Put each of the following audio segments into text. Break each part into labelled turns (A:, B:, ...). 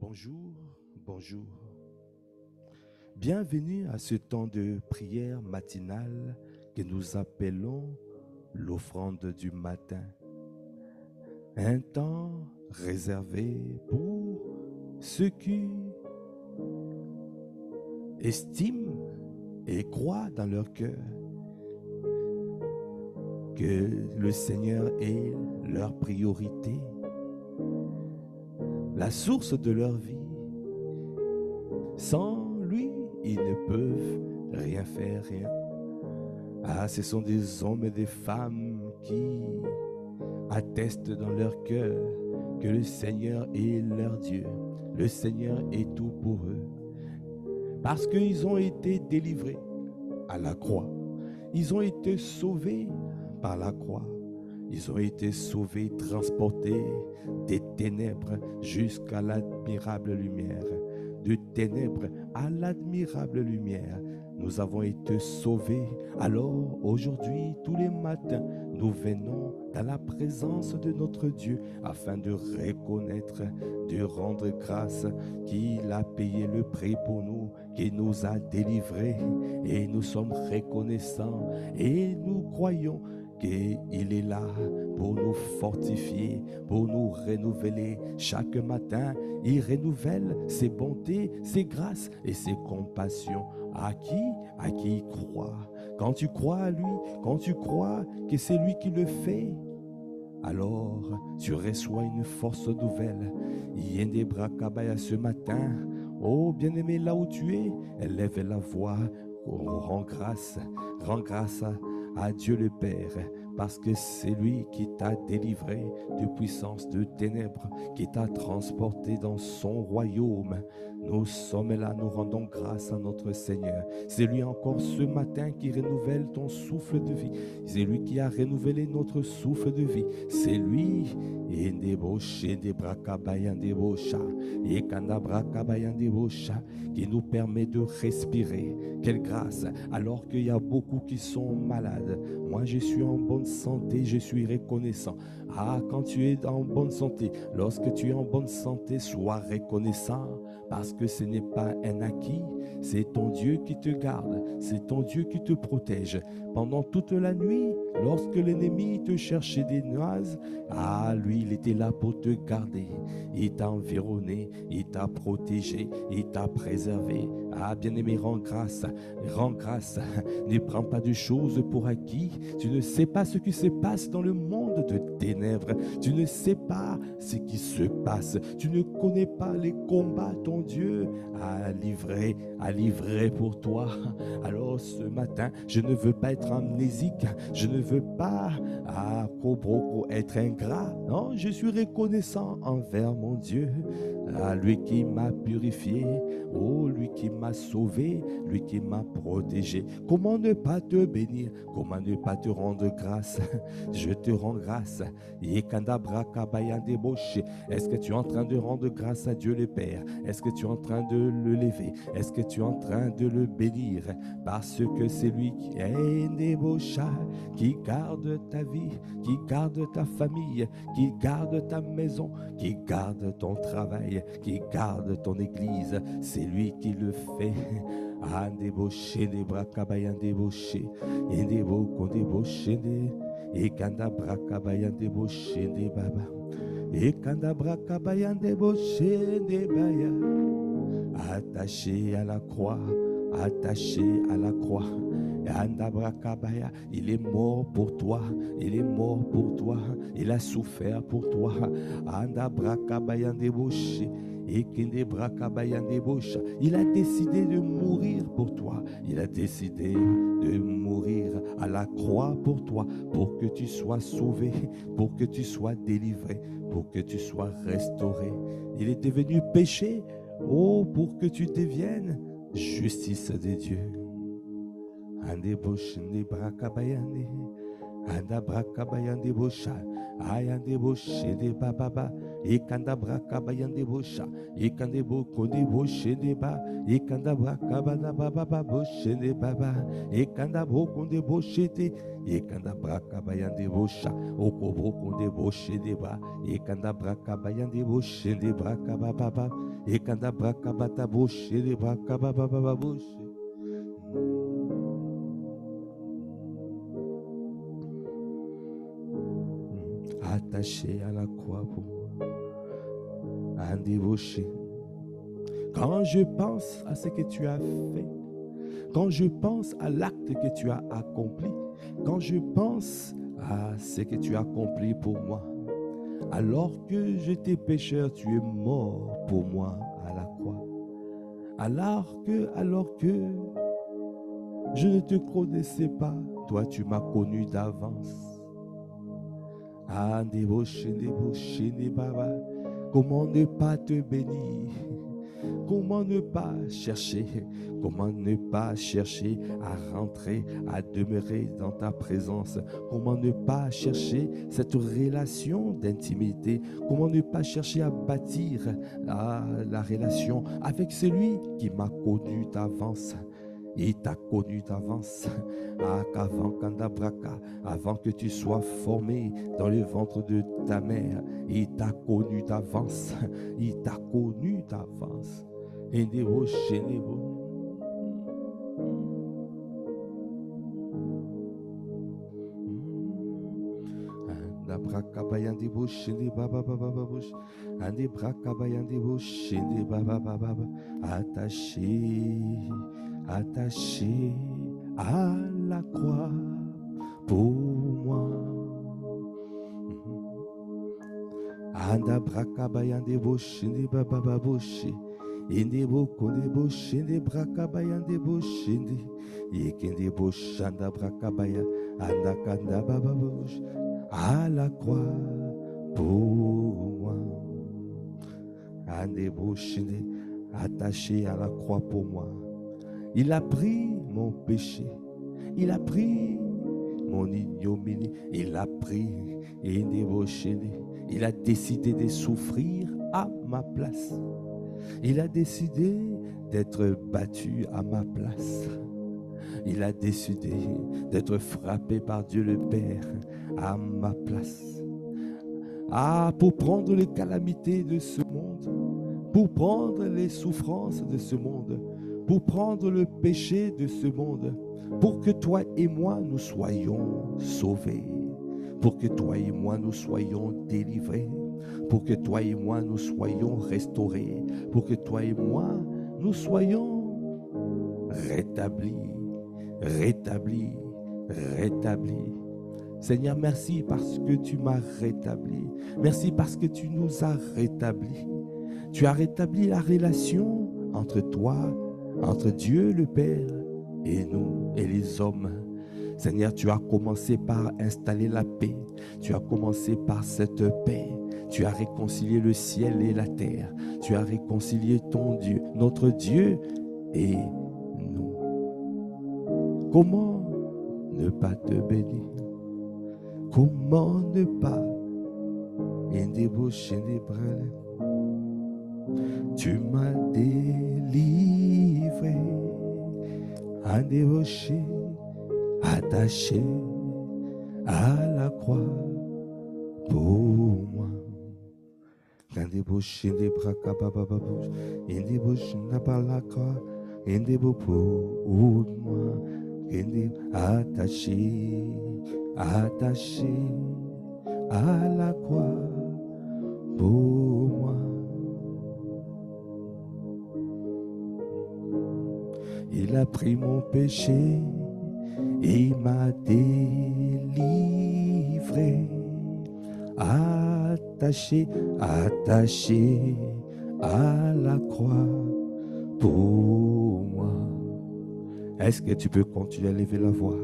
A: Bonjour, bonjour. Bienvenue à ce temps de prière matinale que nous appelons l'offrande du matin. Un temps réservé pour ceux qui estiment et croient dans leur cœur que le Seigneur est leur priorité, la source de leur vie. Sans lui, ils ne peuvent rien faire, rien. Ah, ce sont des hommes et des femmes qui attestent dans leur cœur que le Seigneur est leur Dieu. Le Seigneur est tout pour eux. Parce qu'ils ont été délivrés à la croix. Ils ont été sauvés par la croix. Ils ont été sauvés, transportés des ténèbres jusqu'à l'admirable lumière. De ténèbres à l'admirable lumière. Nous avons été sauvés. Alors aujourd'hui, tous les matins, nous venons dans la présence de notre Dieu afin de reconnaître, de rendre grâce qu'il a payé le prix pour nous, qu'il nous a délivrés et nous sommes reconnaissants et nous croyons qu'il est là pour nous fortifier, pour nous renouveler. Chaque matin, il renouvelle ses bontés, ses grâces et ses compassions. À qui il croit. Quand tu crois à lui, quand tu crois que c'est lui qui le fait, alors tu reçois une force nouvelle. Yende Brakabaya ce matin, oh bien-aimé, là où tu es, élève la voix, rends grâce à Dieu le Père, parce que c'est lui qui t'a délivré de puissance de ténèbres, qui t'a transporté dans son royaume. Nous sommes là, nous rendons grâce à notre Seigneur. C'est lui encore ce matin qui renouvelle ton souffle de vie. C'est lui qui a renouvelé notre souffle de vie. C'est lui qui nous permet de respirer. Quelle grâce! Alors qu'il y a beaucoup qui sont malades. Moi, je suis en bonne santé, je suis reconnaissant. Ah, quand tu es en bonne santé, lorsque tu es en bonne santé, sois reconnaissant. Parce que ce n'est pas un acquis, c'est ton Dieu qui te garde, c'est ton Dieu qui te protège. Pendant toute la nuit, lorsque l'ennemi te cherchait des nuages, ah, lui, il était là pour te garder. Il t'a environné, il t'a protégé, il t'a préservé. Ah, bien-aimé, rends grâce, rends grâce. Ne prends pas de choses pour acquis. Tu ne sais pas ce qui se passe dans le monde de ténèbres. Tu ne sais pas ce qui se passe. Tu ne connais pas les combats. Ton Dieu a livré pour toi. Alors ce matin, je ne veux pas être amnésique. Je ne veux pas être ingrat. Non, je suis reconnaissant envers mon Dieu. À lui qui m'a purifié, oh, lui qui m'a sauvé, lui qui m'a protégé. Comment ne pas te bénir? Comment ne pas te rendre grâce? Je te rends grâce. Est-ce que tu es en train de rendre grâce à Dieu le Père? Est-ce que tu es en train de le lever? Est-ce que tu es en train de le bénir? Parce que c'est lui qui est Nebosha, qui garde ta vie, qui garde ta famille, qui garde ta maison, qui garde ton travail, qui garde ton église. C'est lui qui le fait. Andeboché, Nebrakabayan deboché, Endebo Kondeboché, et Kanda Brakabayan deboché, Baba, et Kanda Brakabayan deboché, Baya. Attaché à la croix, attaché à la croix. Andabrakabaya, il est mort pour toi, il est mort pour toi, il a souffert pour toi. Andabrakabaya deboché. Il a décidé de mourir pour toi. Il a décidé de mourir à la croix pour toi, pour que tu sois sauvé, pour que tu sois délivré, pour que tu sois restauré. Il est devenu péché, oh, pour que tu deviennes justice de Dieu. ekanda braka bayande bosha, ekande bokonde boshende ba, ekanda braka bada baba boshende baba, ekanda bokonde boshete, ekanda braka bayande bosha, okobro konde boshende ba, ekanda braka bayande boshende braka baba, ekanda braka bata boshende braka baba boshe. Attaché à la croix pour moi, un débauché. Quand je pense à ce que tu as fait, quand je pense à l'acte que tu as accompli, quand je pense à ce que tu as accompli pour moi, alors que j'étais pécheur, tu es mort pour moi à la croix. Alors que je ne te connaissais pas, toi tu m'as connu d'avance. Ah, baba. Comment ne pas te bénir? Comment ne pas chercher? Comment ne pas chercher à rentrer, à demeurer dans ta présence? Comment ne pas chercher cette relation d'intimité? Comment ne pas chercher à bâtir la relation avec celui qui m'a connu d'avance? Il t'a connu d'avance, avant que tu sois formé dans le ventre de ta mère. Il t'a connu d'avance, il t'a connu d'avance. Attaché à la croix pour moi. Anda brakabayande boshende baba boshi. Inde bokode boshende brakabayande boshende. Yekende boshanda brakabaya. Anda kanda baba bosh. À la croix pour moi. Ande boshende attaché à la croix pour moi. Il a pris mon péché, il a pris mon ignominie, il a pris, il a décidé de souffrir à ma place. Il a décidé d'être battu à ma place. Il a décidé d'être frappé par Dieu le Père à ma place. Ah, pour prendre les calamités de ce monde, pour prendre les souffrances de ce monde, pour prendre le péché de ce monde, pour que toi et moi nous soyons sauvés, pour que toi et moi nous soyons délivrés, pour que toi et moi nous soyons restaurés, pour que toi et moi nous soyons rétablis. Seigneur, merci parce que tu m'as rétabli. Merci parce que tu nous as rétablis. Tu as rétabli la relation entre toi, entre Dieu le Père et nous et les hommes. Seigneur, tu as commencé par installer la paix. Tu as commencé par cette paix. Tu as réconcilié le ciel et la terre. Tu as réconcilié ton Dieu, notre Dieu et nous. Comment ne pas te bénir? Comment ne pas débaucher les bras? Tu m'as délivré, un débauché, attaché à la croix pour moi. Un débauché des bras, un débauché par la croix, un débauché pour moi, attaché à la croix pour moi. Il a pris mon péché et m'a délivré, attaché à la croix pour moi. Est-ce que tu peux continuer à lever la voix?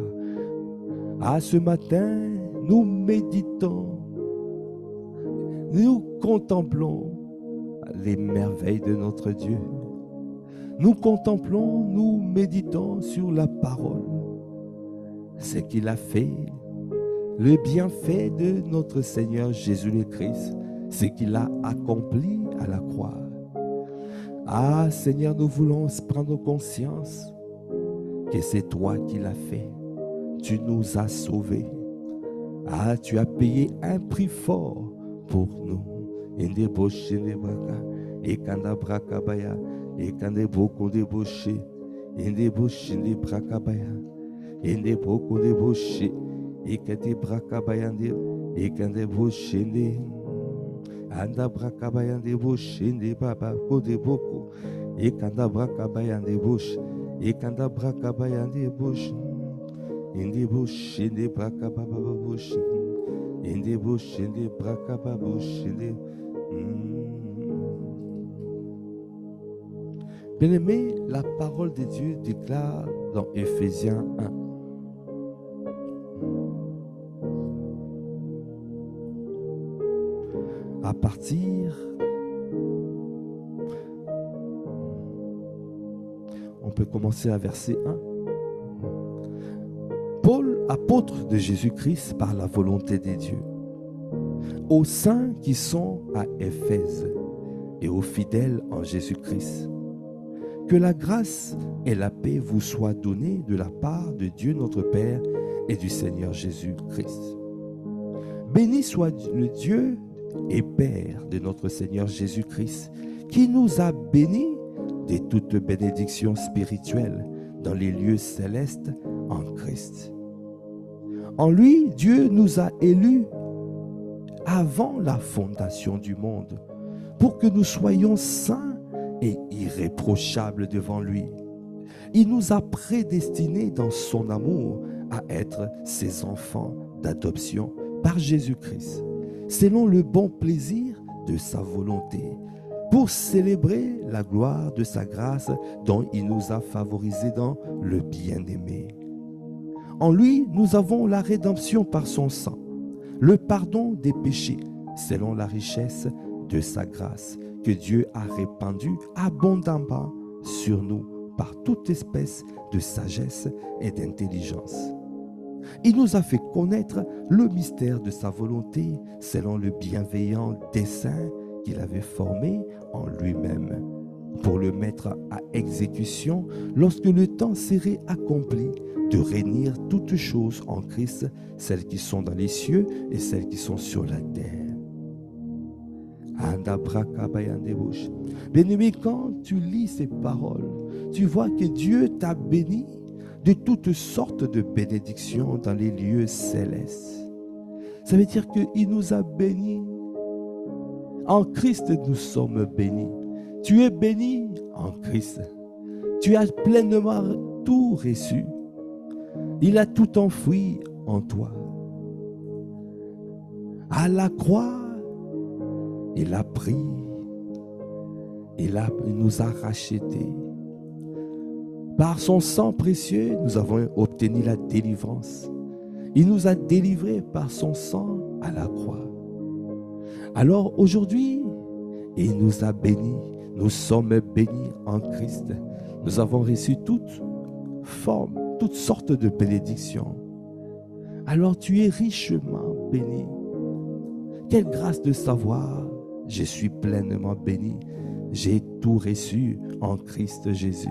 A: Ah, ce matin, nous méditons, nous contemplons les merveilles de notre Dieu. Nous contemplons, nous méditons sur la parole, ce qu'il a fait, le bienfait de notre Seigneur Jésus le Christ, ce qu'il a accompli à la croix. Ah Seigneur, nous voulons prendre conscience que c'est toi qui l'as fait. Tu nous as sauvés. Ah, tu as payé un prix fort pour nous. Inde boche ne braka, ekanda braka baya, ekande boko de boche, inde boche ne braka baya, inde boko de boche, ekande braka baya ne, ekande boche ne, anda braka baya ne boche ne baba ko de boko, ekanda braka baya ne boche, ekanda braka baya ne boche. Inde boche ne braka baba boche, inde boche ne braka baba boche ne. Bien-aimé, la parole de Dieu déclare dans Éphésiens 1. À partir, on peut commencer à verset 1. Paul, apôtre de Jésus-Christ par la volonté de Dieu, aux saints qui sont à Éphèse et aux fidèles en Jésus-Christ, que la grâce et la paix vous soient données de la part de Dieu notre Père et du Seigneur Jésus-Christ. Béni soit le Dieu et Père de notre Seigneur Jésus-Christ, qui nous a bénis de toute bénédiction spirituelle dans les lieux célestes en Christ. En lui, Dieu nous a élus avant la fondation du monde, pour que nous soyons saints et irréprochables devant lui. Il nous a prédestinés dans son amour à être ses enfants d'adoption par Jésus-Christ, selon le bon plaisir de sa volonté, pour célébrer la gloire de sa grâce dont il nous a favorisés dans le bien-aimé. En lui, nous avons la rédemption par son sang, le pardon des péchés, selon la richesse de sa grâce, que Dieu a répandue abondamment sur nous par toute espèce de sagesse et d'intelligence. Il nous a fait connaître le mystère de sa volonté, selon le bienveillant dessein qu'il avait formé en lui-même, pour le mettre à exécution lorsque le temps serait accompli, de réunir toutes choses en Christ, celles qui sont dans les cieux et celles qui sont sur la terre. Bien-aimé, quand tu lis ces paroles, tu vois que Dieu t'a béni de toutes sortes de bénédictions dans les lieux célestes. Ça veut dire qu'il nous a bénis. En Christ, nous sommes bénis. Tu es béni en Christ. Tu as pleinement tout reçu. Il a tout enfoui en toi. À la croix, il a pris, il nous a rachetés. Par son sang précieux, nous avons obtenu la délivrance. Il nous a délivrés par son sang à la croix. Alors aujourd'hui, il nous a bénis. Nous sommes bénis en Christ. Nous avons reçu toutes sortes de bénédictions. Alors tu es richement béni. Quelle grâce de savoir, je suis pleinement béni. J'ai tout reçu en Christ Jésus.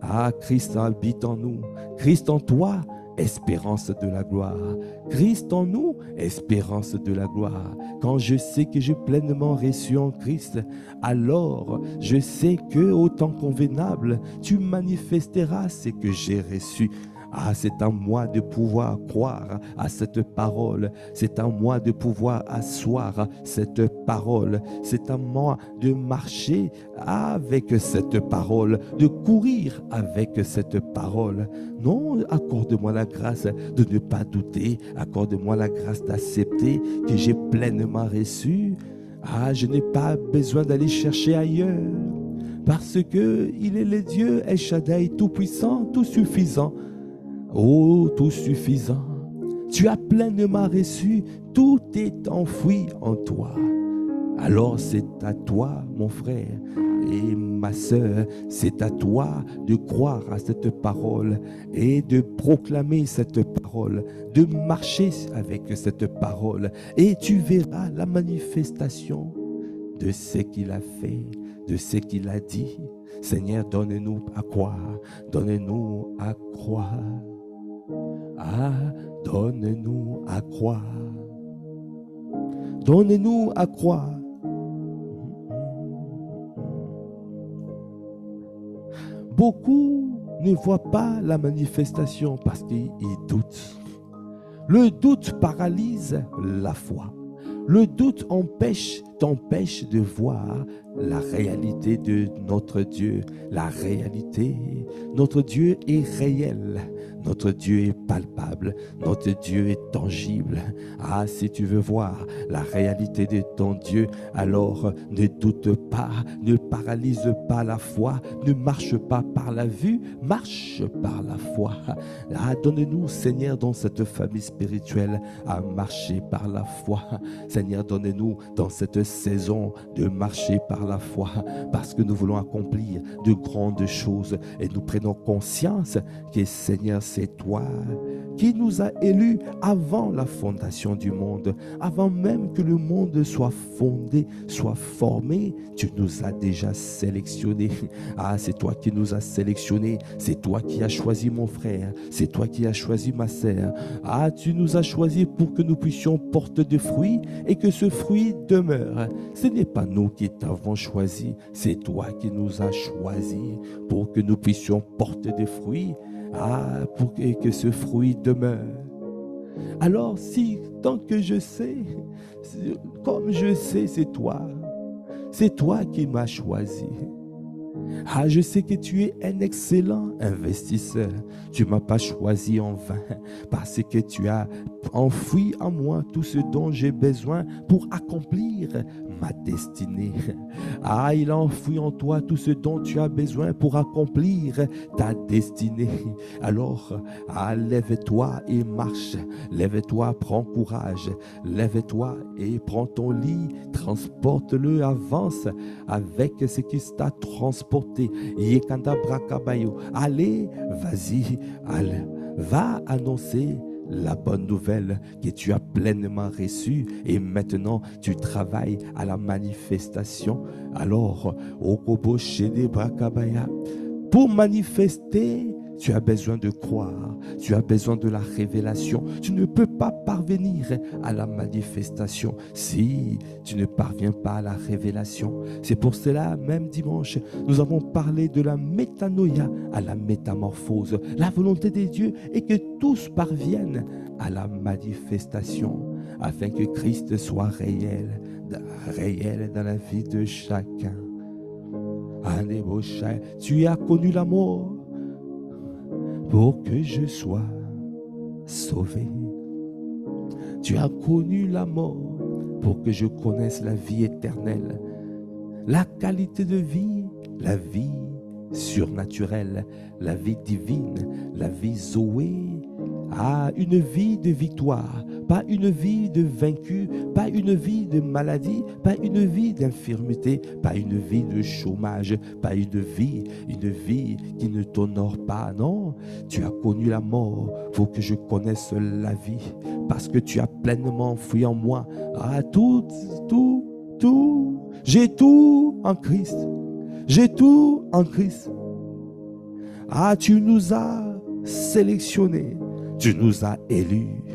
A: Ah, Christ habite en nous. Christ en toi, espérance de la gloire. Christ en nous, espérance de la gloire. Quand je sais que j'ai pleinement reçu en Christ, alors je sais que au temps convenable, tu manifesteras ce que j'ai reçu. Ah, c'est à moi de pouvoir croire à cette parole. C'est à moi de pouvoir asseoir cette parole. C'est à moi de marcher avec cette parole, de courir avec cette parole. Non, accorde-moi la grâce de ne pas douter. Accorde-moi la grâce d'accepter que j'ai pleinement reçu. Ah, je n'ai pas besoin d'aller chercher ailleurs. Parce que il est le Dieu El Shaddai, tout-puissant, tout-suffisant. Oh, tout suffisant, tu as pleinement reçu, tout est enfoui en toi. Alors c'est à toi, mon frère, Et ma sœur, c'est à toi de croire à cette parole et de proclamer cette parole, de marcher avec cette parole. Et tu verras la manifestation de ce qu'il a fait, de ce qu'il a dit. Seigneur, donne-nous à croire, donne-nous à croire. Ah, donne-nous à croire. Donne-nous à croire. Beaucoup ne voient pas la manifestation parce qu'ils doutent. Le doute paralyse la foi. Le doute t'empêche de voir la réalité de notre Dieu. La réalité, notre Dieu est réel. Notre Dieu est palpable. Notre Dieu est tangible. Ah, si tu veux voir la réalité de ton Dieu, alors ne doute pas, ne paralyse pas la foi, ne marche pas par la vue, marche par la foi. Ah, donne-nous, Seigneur, dans cette famille spirituelle, à marcher par la foi. Seigneur, donne-nous dans cette saison de marcher par la foi, parce que nous voulons accomplir de grandes choses et nous prenons conscience que, Seigneur, c'est toi qui nous a élus avant la fondation du monde, avant même que le monde soit fondé, soit formé. Tu nous as déjà sélectionnés. Ah, c'est toi qui nous as sélectionnés. C'est toi qui as choisi mon frère. C'est toi qui as choisi ma sœur. Ah, tu nous as choisis pour que nous puissions porter des fruits et que ce fruit demeure. Ce n'est pas nous qui t'avons choisi, c'est toi qui nous as choisis pour que nous puissions porter des fruits. Ah, pour que ce fruit demeure. Alors, si, tant que je sais, comme je sais, c'est toi qui m'as choisi. Ah, je sais que tu es un excellent investisseur. Tu ne m'as pas choisi en vain parce que tu as enfoui en moi tout ce dont j'ai besoin pour accomplir ma destinée. Ah, il a enfoui en toi tout ce dont tu as besoin pour accomplir ta destinée. Alors, ah, lève-toi et marche. Lève-toi, prends courage. Lève-toi et prends ton lit. Transporte-le, avance avec ce qui t'a transporté. Allez, vas-y, allez, va annoncer la bonne nouvelle que tu as pleinement reçue et maintenant tu travailles à la manifestation. Alors, pour manifester, tu as besoin de croire, tu as besoin de la révélation. Tu ne peux pas parvenir à la manifestation si tu ne parviens pas à la révélation. C'est pour cela, même dimanche, nous avons parlé de la métanoïa à la métamorphose. La volonté de Dieu est que tous parviennent à la manifestation afin que Christ soit réel dans la vie de chacun. Tu as connu la mort pour que je sois sauvé. Tu as connu la mort pour que je connaisse la vie éternelle, la qualité de vie, la vie surnaturelle, la vie divine, la vie Zoé. Ah, une vie de victoire, pas une vie de vaincu, pas une vie de maladie, pas une vie d'infirmité, pas une vie de chômage, pas une vie qui ne t'honore pas. Non, tu as connu la mort pour que je connaisse la vie, parce que tu as pleinement fui en moi. Ah, tout, j'ai tout en Christ. J'ai tout en Christ. Ah, tu nous as sélectionnés. Tu nous as élus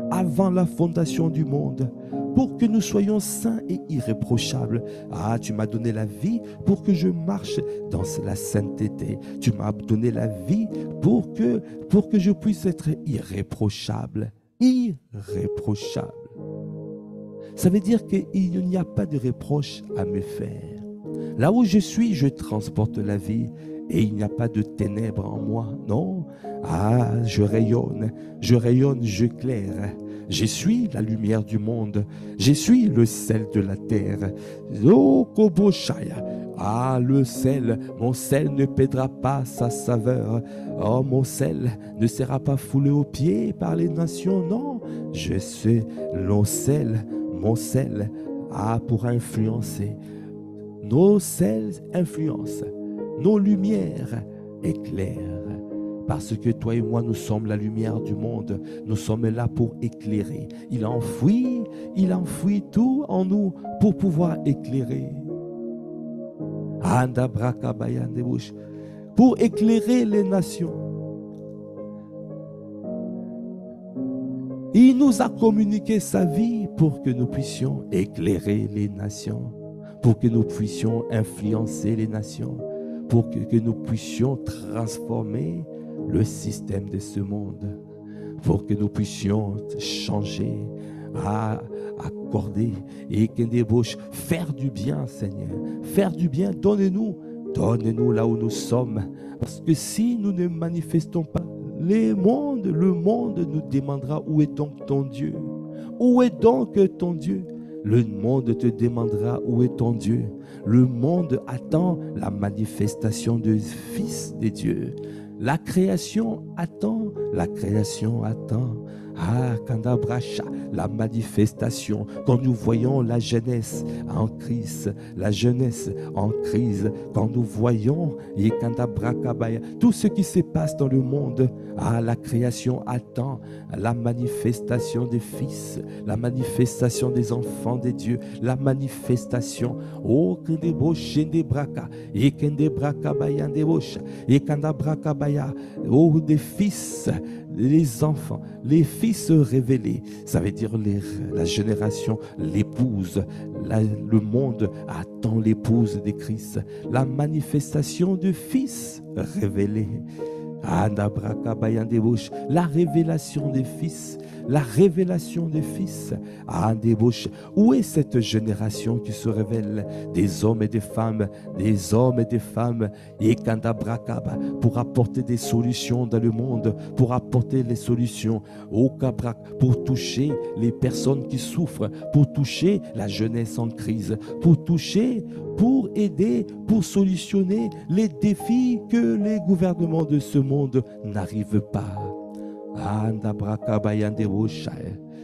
A: avant la fondation du monde pour que nous soyons saints et irréprochables. Ah, tu m'as donné la vie pour que je marche dans la sainteté. Tu m'as donné la vie pour que je puisse être irréprochable. Irréprochable. Ça veut dire qu'il n'y a pas de reproche à me faire. Là où je suis, je transporte la vie. Et il n'y a pas de ténèbres en moi, non. Ah, je rayonne, j'éclaire. Je suis la lumière du monde. Je suis le sel de la terre. Oh, Koboshaya. Ah, le sel, mon sel ne perdra pas sa saveur. Oh, mon sel ne sera pas foulé aux pieds par les nations, non. Je suis mon sel, pour influencer nos sels influencent, nos lumières éclairent. Parce que toi et moi, nous sommes la lumière du monde. Nous sommes là pour éclairer. Il enfouit tout en nous pour pouvoir éclairer. Pour éclairer les nations. Il nous a communiqué sa vie pour que nous puissions éclairer les nations, pour que nous puissions influencer les nations, pour que nous puissions transformer le système de ce monde, pour que nous puissions changer, accorder et faire du bien, Seigneur. Faire du bien, donne-nous là où nous sommes. Parce que si nous ne manifestons pas, le monde nous demandera où est donc ton Dieu? Où est donc ton Dieu? Le monde te demandera où est ton Dieu. Le monde attend la manifestation du Fils de Dieu. La création attend. Kandabracha, la manifestation. Quand nous voyons la jeunesse en crise, quand nous voyons tout ce qui se passe dans le monde, la création attend la manifestation des fils, la manifestation des enfants de Dieu, la manifestation. Oh, des fils, les enfants, les fils révélés, ça veut dire la génération, l'épouse, le monde attend l'épouse de Christ, la manifestation du Fils révélé. La révélation des fils, Où est cette génération qui se révèle? Des hommes et des femmes, pour apporter des solutions dans le monde, pour apporter les solutions au Kabrak, pour toucher les personnes qui souffrent, pour toucher la jeunesse en crise, pour aider, pour solutionner les défis que les gouvernements de ce monde n'arrivent pas.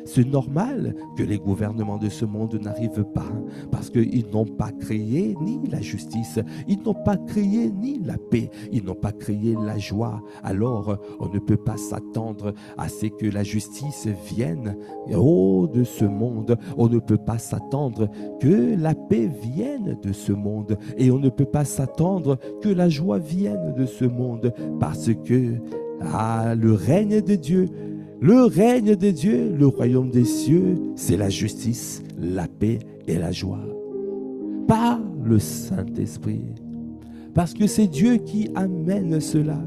A: C'est normal que les gouvernements de ce monde n'arrivent pas, parce qu'ils n'ont pas créé ni la justice, ils n'ont pas créé ni la paix, ils n'ont pas créé la joie. Alors, on ne peut pas s'attendre à ce que la justice vienne de ce monde. On ne peut pas s'attendre que la paix vienne de ce monde. Et on ne peut pas s'attendre que la joie vienne de ce monde, parce que le règne de Dieu, le royaume des cieux, c'est la justice, la paix et la joie. Par le Saint-Esprit. Parce que c'est Dieu qui amène cela.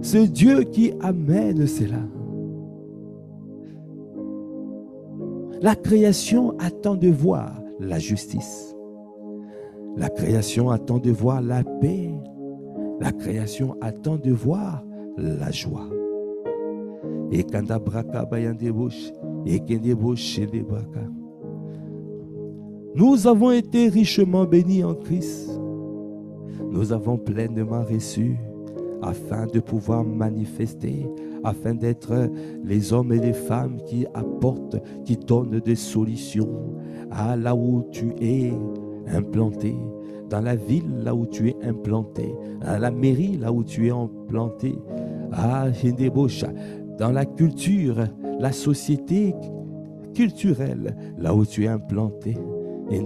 A: C'est Dieu qui amène cela. La création attend de voir la justice. La création attend de voir la paix. La création attend de voir la joie. Et nous avons été richement bénis en Christ. Nous avons pleinement reçu afin de pouvoir manifester, afin d'être les hommes et les femmes qui apportent, qui donnent des solutions à là où tu es implanté, dans la ville là où tu es implanté, à la mairie là où tu es implanté, dans la culture, la société culturelle là où tu es implanté. Et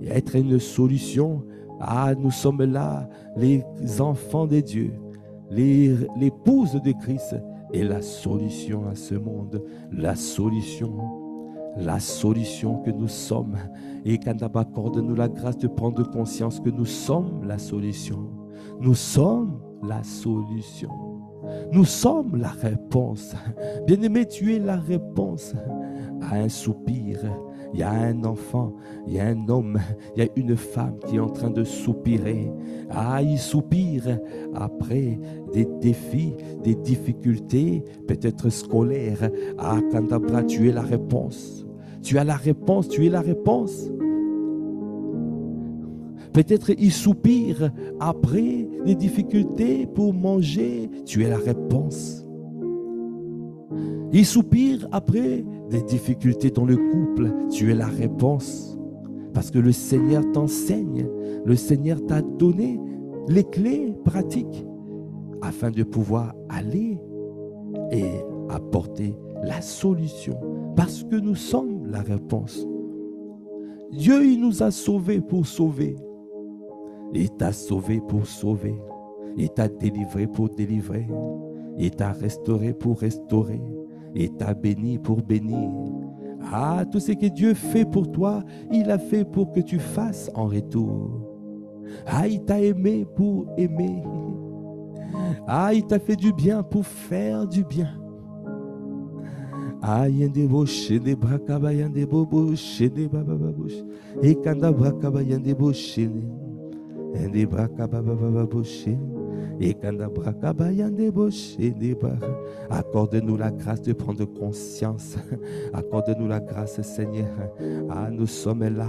A: être une solution. Nous sommes là, les enfants de Dieu, l'épouse de Christ, et la solution à ce monde, la solution que nous sommes. Et Kandaba, accorde-nous la grâce de prendre conscience que nous sommes la solution. Nous sommes la solution. Nous sommes la réponse. Bien-aimé, tu es la réponse à un soupir. Il y a un enfant, il y a un homme, il y a une femme qui est en train de soupirer. Il soupire après des défis, des difficultés, peut-être scolaires. Kandabra, tu es la réponse. Tu as la réponse, tu es la réponse. Peut-être il soupire après des difficultés pour manger. Tu es la réponse. Il soupire après des difficultés dans le couple, tu es la réponse. Parce que le Seigneur t'enseigne, le Seigneur t'a donné les clés pratiques afin de pouvoir aller et apporter la solution. Parce que nous sommes la réponse. Dieu, il nous a sauvés pour sauver. Il t'a sauvé pour sauver. Il t'a délivré pour délivrer. Il t'a restauré pour restaurer. Il t'a béni pour bénir. Ah, tout ce que Dieu fait pour toi, il a fait pour que tu fasses en retour. Ah, il t'a aimé pour aimer. Ah, il t'a fait du bien pour faire du bien. Ah, yende boche de brakaba yende bobo shede baba babush. Et kanda brakaba yende boche. Yende brakaba baba boche. Et kanda brakaba yende boche de bar. Accorde-nous la grâce de prendre conscience. Accorde-nous la grâce, Seigneur. Ah, nous sommes là.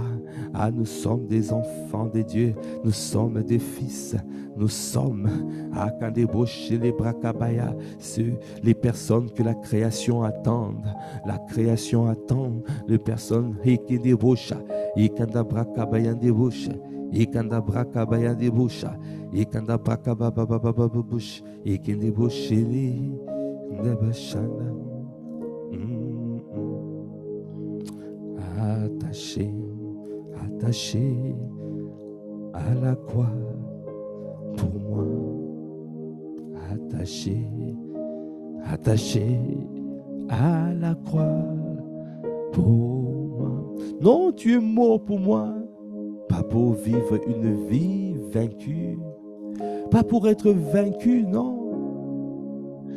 A: Ah, nous sommes des enfants de Dieu. Nous sommes des fils. Nous sommes, ah, les brakabaya, les personnes que la création attend. La création attend les personnes qui débouchent. Et kanda brakabaya débouche. Et kanda brakabaya débouche. Et kanda brakababa baba bouche. Et qui débouche les débachana. Attaché, attaché à la croix. Pour moi, attaché, attaché à la croix, pour moi. Non, tu es mort pour moi, pas pour vivre une vie vaincue, pas pour être vaincu, non.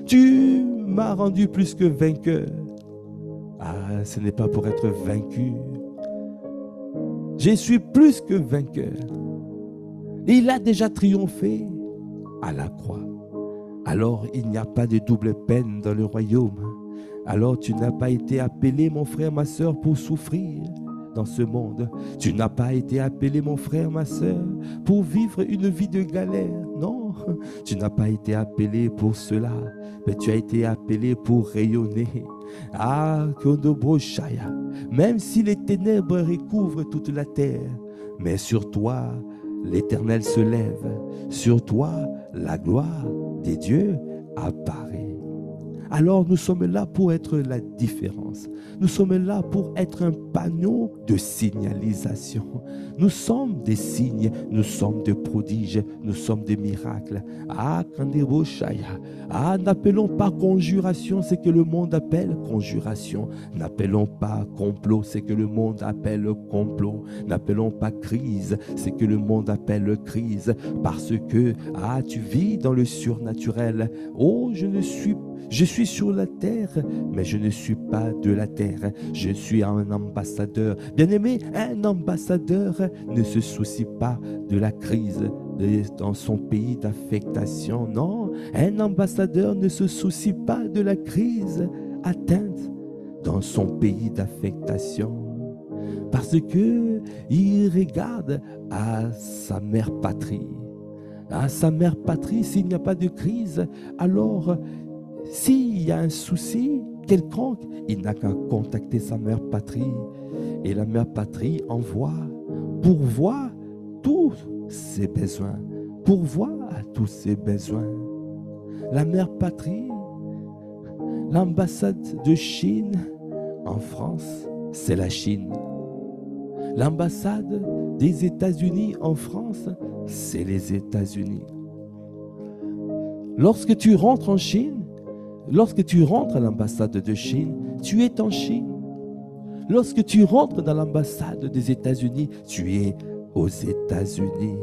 A: Tu m'as rendu plus que vainqueur. Ah, ce n'est pas pour être vaincu. Je suis plus que vainqueur. Il a déjà triomphé à la croix. Alors il n'y a pas de double peine dans le royaume. Alors tu n'as pas été appelé, mon frère, ma soeur, pour souffrir dans ce monde. Tu n'as pas été appelé, mon frère, ma soeur, pour vivre une vie de galère. Non, tu n'as pas été appelé pour cela. Mais tu as été appelé pour rayonner. Ah, Kondoboshaya. Même si les ténèbres recouvrent toute la terre, mais sur toi, l'Éternel se lève. Sur toi, la gloire des dieux apparaît. Alors nous sommes là pour être la différence. Nous sommes là pour être un panneau de signalisation. Nous sommes des signes, nous sommes des prodiges, nous sommes des miracles. Ah, Kandeboshaya. Ah, n'appelons pas conjuration ce que le monde appelle conjuration. N'appelons pas complot ce que le monde appelle complot. N'appelons pas crise ce que le monde appelle crise. Parce que, ah, tu vis dans le surnaturel. Oh, je suis sur la terre, mais je ne suis pas de la terre. Je suis un ambassadeur. Bien-aimé, un ambassadeur ne se soucie pas de la crise dans son pays d'affectation. Non, un ambassadeur ne se soucie pas de la crise atteinte dans son pays d'affectation. Parce que il regarde à sa mère patrie. À sa mère patrie, s'il n'y a pas de crise, alors s'il y a un souci quelconque, il n'a qu'à contacter sa mère patrie. Et la mère patrie pourvoit tous ses besoins. Pourvoit à tous ses besoins. La mère patrie, l'ambassade de Chine en France, c'est la Chine. L'ambassade des États-Unis en France, c'est les États-Unis. Lorsque tu rentres en Chine, lorsque tu rentres à l'ambassade de Chine, tu es en Chine. Lorsque tu rentres dans l'ambassade des États-Unis, tu es aux États-Unis.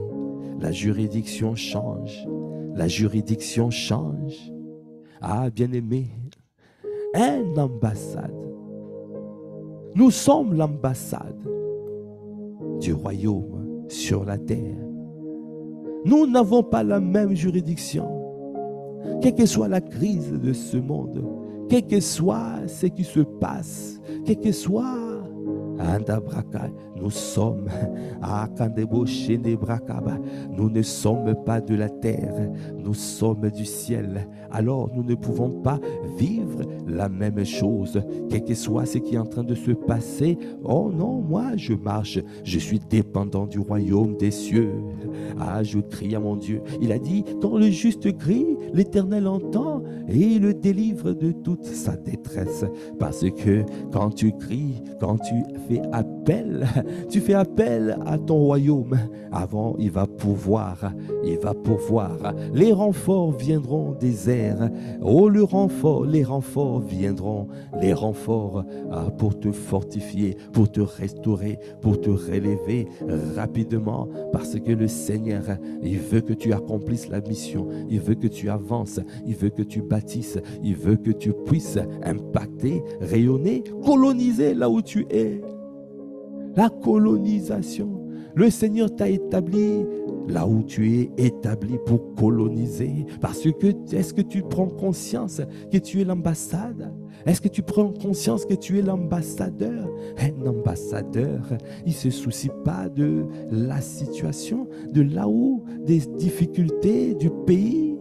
A: La juridiction change. La juridiction change. Ah, bien-aimé, une ambassade. Nous sommes l'ambassade du royaume sur la terre. Nous n'avons pas la même juridiction. Quelle que soit la crise de ce monde, quel que soit ce qui se passe, quel que soit nous sommes à Kandebo Shende Brakaba. Nous ne sommes pas de la terre, nous sommes du ciel. Alors nous ne pouvons pas vivre la même chose, quel que soit ce qui est en train de se passer. Oh non, moi je marche, je suis dépendant du royaume des cieux. Ah, je crie à mon Dieu. Il a dit, quand le juste crie, l'Éternel entend et il le délivre de toute sa détresse. Parce que quand tu cries, quand tu fais appel à ton royaume, avant il va pouvoir. Les renforts viendront des airs. Oh, les renforts viendront, les renforts pour te fortifier, pour te restaurer, pour te relever rapidement, parce que le Seigneur, il veut que tu accomplisses la mission, il veut que tu avances, il veut que tu bâtisses, il veut que tu puisses impacter, rayonner, coloniser là où tu es. La colonisation. Le Seigneur t'a établi là où tu es établi pour coloniser. Parce que, est-ce que tu prends conscience que tu es l'ambassade? Est-ce que tu prends conscience que tu es l'ambassadeur? Un ambassadeur, il ne se soucie pas de la situation, de là où, des difficultés du pays,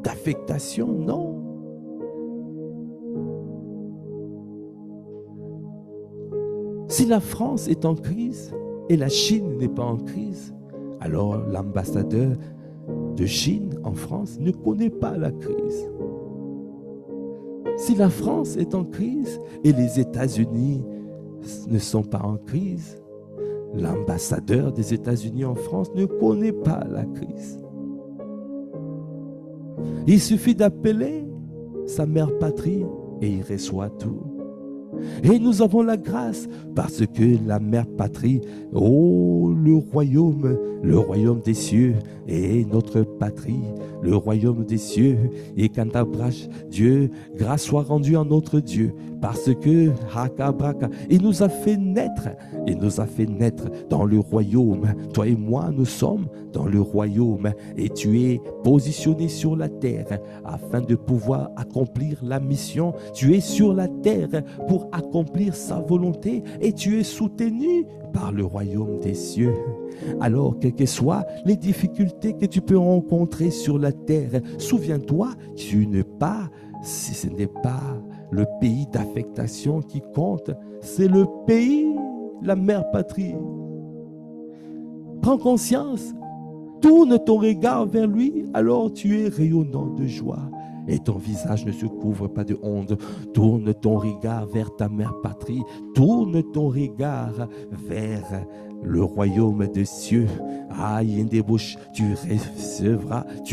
A: d'affectation, non. Si la France est en crise et la Chine n'est pas en crise, alors l'ambassadeur de Chine en France ne connaît pas la crise. Si la France est en crise et les États-Unis ne sont pas en crise, l'ambassadeur des États-Unis en France ne connaît pas la crise. Il suffit d'appeler sa mère patrie et il reçoit tout. Et nous avons la grâce parce que la mère patrie, oh, le royaume des cieux est notre patrie, le royaume des cieux. Et quand abrache Dieu, grâce soit rendue à notre Dieu, parce que Hakabraka, il nous a fait naître dans le royaume. Toi et moi, nous sommes dans le royaume et tu es positionné sur la terre afin de pouvoir accomplir la mission. Tu es sur la terre pour accomplir sa volonté et tu es soutenu par le royaume des cieux. Alors, quelles que soient les difficultés que tu peux rencontrer sur la terre, souviens-toi, ce n'est pas le pays d'affectation qui compte, c'est le pays, la mère patrie. Prends conscience, tourne ton regard vers lui, alors tu es rayonnant de joie. Et ton visage ne se couvre pas de honte. Tourne ton regard vers ta mère patrie. Tourne ton regard vers le royaume des cieux. Ah, Yendebouche, tu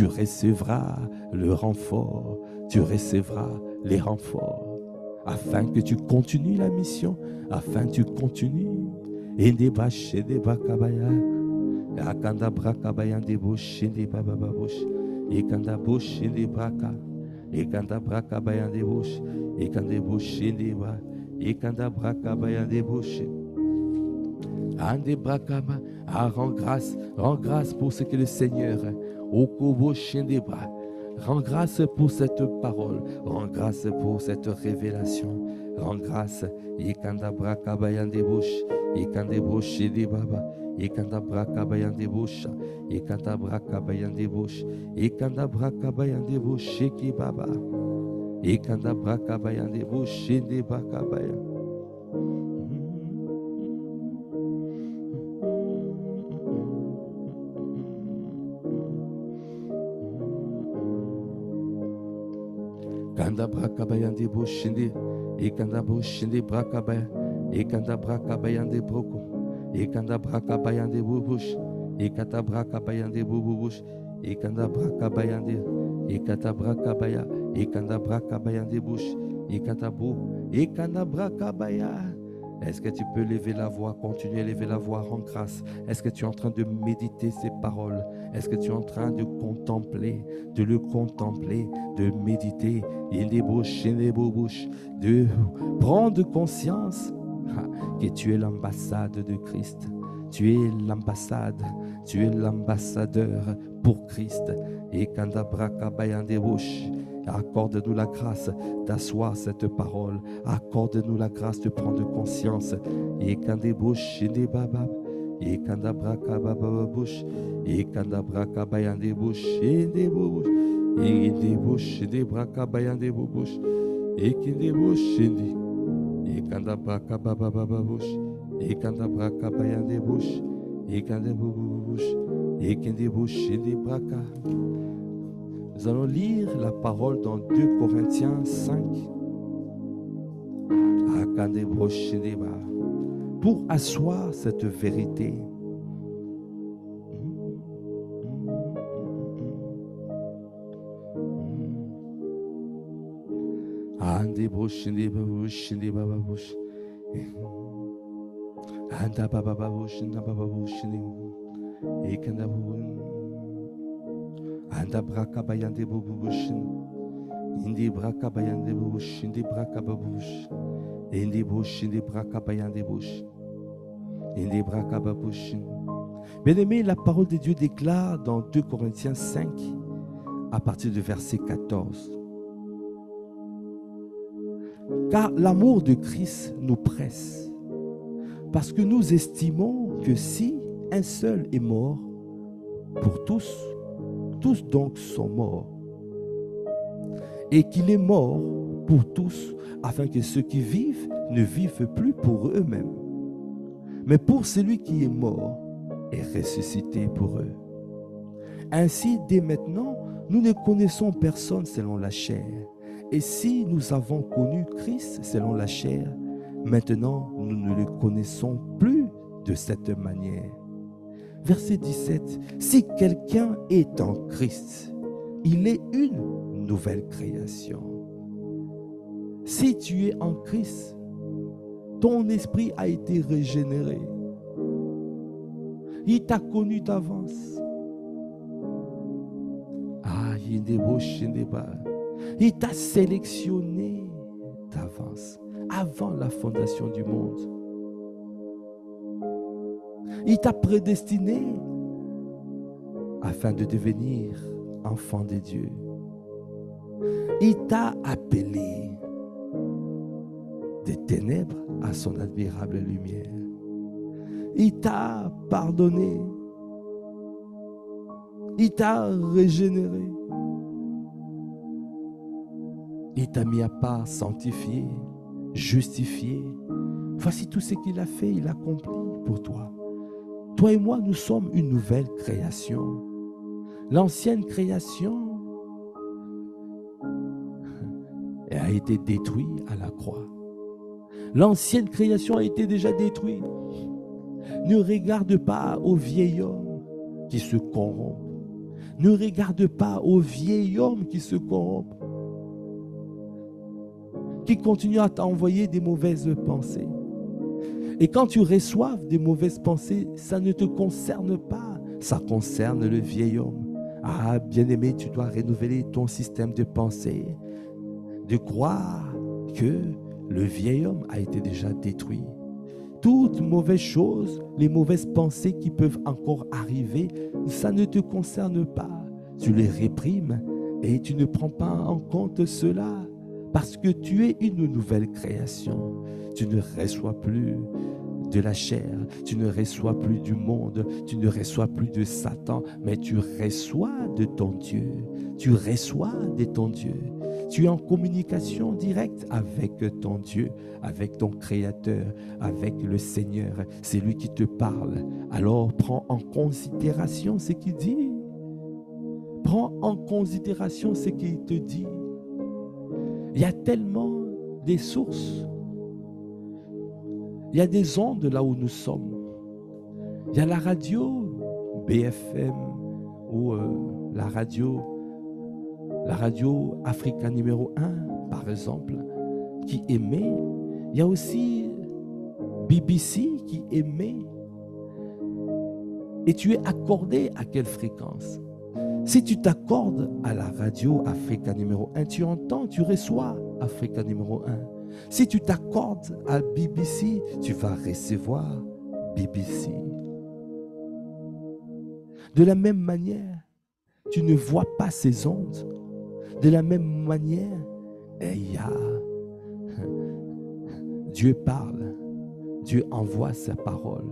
A: recevras le renfort. Tu recevras les renforts. Afin que tu continues la mission. Afin que tu continues. Yendebache, Yendebakabaya. Akanda Brakabaya, Yendebouche, Yendebababush. Ekanda Bush, Yendebraka. Ekanda braka bayande bush, ekande bush indeba, ekanda braka bayande bush. Ande brakama, rends grâce pour ce que le Seigneur, okobo shindeba, rends grâce pour cette parole, rends grâce pour cette révélation, rends grâce, ekanda braka bayande bush, ekande bush indeba. Ekanda braka bayande bush, ekanda braka bayande bush, ekanda braka bayande bush, sheki baba, ekanda braka bayande bush, shende braka bayande. Kanda braka bayande bush, shende, ekanda bush, shende braka bayande, ekanda braka bayande broko. Ekanda braka bayande bubush, ekata braka bayande bubush, ekanda braka bayande, ekata braka baya, ekanda braka bayande bush, ekata bu, ekanda braka baya. Est-ce que tu peux lever la voix, continuer à lever la voix en grâce? Est-ce que tu es en train de méditer ces paroles? Est-ce que tu es en train de contempler, de le contempler, de méditer, de prendre conscience que tu es l'ambassade de Christ. Tu es l'ambassade, tu es l'ambassadeur pour Christ. Et kanda braka bayande bush, Accorde-nous la grâce d'asseoir cette parole. Accorde-nous la grâce de prendre conscience. Yekande bush inde baba. Yekanda braka baba bush. Yekanda braka bayande bush inde bush. Inde bush inde braka bayande bush. Yekinde bush inde. Yekanda braka baba baba bush. Yekanda braka bayande bush. Yekande bush. Yekinde bush inde braka. Nous allons lire la parole dans 2 Corinthiens 5. Pour asseoir cette vérité. Anda braka bayande bubushin, indi braka bayande bubush, indi braka babush, indi bush, indi braka bayande bush, indi braka babushin. Bien-aimé, la parole de Dieu déclare dans 2 Corinthiens 5, à partir du verset 14. Car l'amour de Christ nous presse, parce que nous estimons que si un seul est mort pour tous, tous donc sont morts. Et qu'il est mort pour tous, afin que ceux qui vivent ne vivent plus pour eux-mêmes, mais pour celui qui est mort et ressuscité pour eux. Ainsi, dès maintenant, nous ne connaissons personne selon la chair. Et si nous avons connu Christ selon la chair, maintenant nous ne le connaissons plus de cette manière. Verset 17, si quelqu'un est en Christ, il est une nouvelle création. Si tu es en Christ, ton esprit a été régénéré. Il t'a connu d'avance. Il t'a sélectionné d'avance, avant la fondation du monde. Il t'a prédestiné afin de devenir enfant de Dieu. Il t'a appelé des ténèbres à son admirable lumière. Il t'a pardonné. Il t'a régénéré. Il t'a mis à part, sanctifié, justifié. Voici tout ce qu'il a fait, il a accompli pour toi. Toi et moi, nous sommes une nouvelle création. L'ancienne création a été détruite à la croix. L'ancienne création a été déjà détruite. Ne regarde pas au vieil homme qui se corrompt. Ne regarde pas au vieil homme qui se corrompt, qui continue à t'envoyer des mauvaises pensées. Et quand tu reçois des mauvaises pensées, ça ne te concerne pas, ça concerne le vieil homme. Ah, bien-aimé, tu dois renouveler ton système de pensée, de croire que le vieil homme a été déjà détruit. Toutes mauvaises choses, les mauvaises pensées qui peuvent encore arriver, ça ne te concerne pas. Tu les réprimes et tu ne prends pas en compte cela parce que tu es une nouvelle création. Tu ne reçois plus de la chair, tu ne reçois plus du monde, tu ne reçois plus de Satan, mais tu reçois de ton Dieu. Tu reçois de ton Dieu. Tu es en communication directe avec ton Dieu, avec ton Créateur, avec le Seigneur. C'est lui qui te parle. Alors prends en considération ce qu'il dit. Prends en considération ce qu'il te dit. Il y a tellement des sources. Il y a des ondes là où nous sommes. Il y a la radio BFM ou la radio Africa numéro 1, par exemple, qui émet. Il y a aussi BBC qui émet. Et tu es accordé à quelle fréquence? Si tu t'accordes à la radio Africa numéro 1, tu entends, tu reçois Africa numéro 1. Si tu t'accordes à BBC, tu vas recevoir BBC. De la même manière, tu ne vois pas ces ondes. De la même manière, Dieu parle, Dieu envoie sa parole.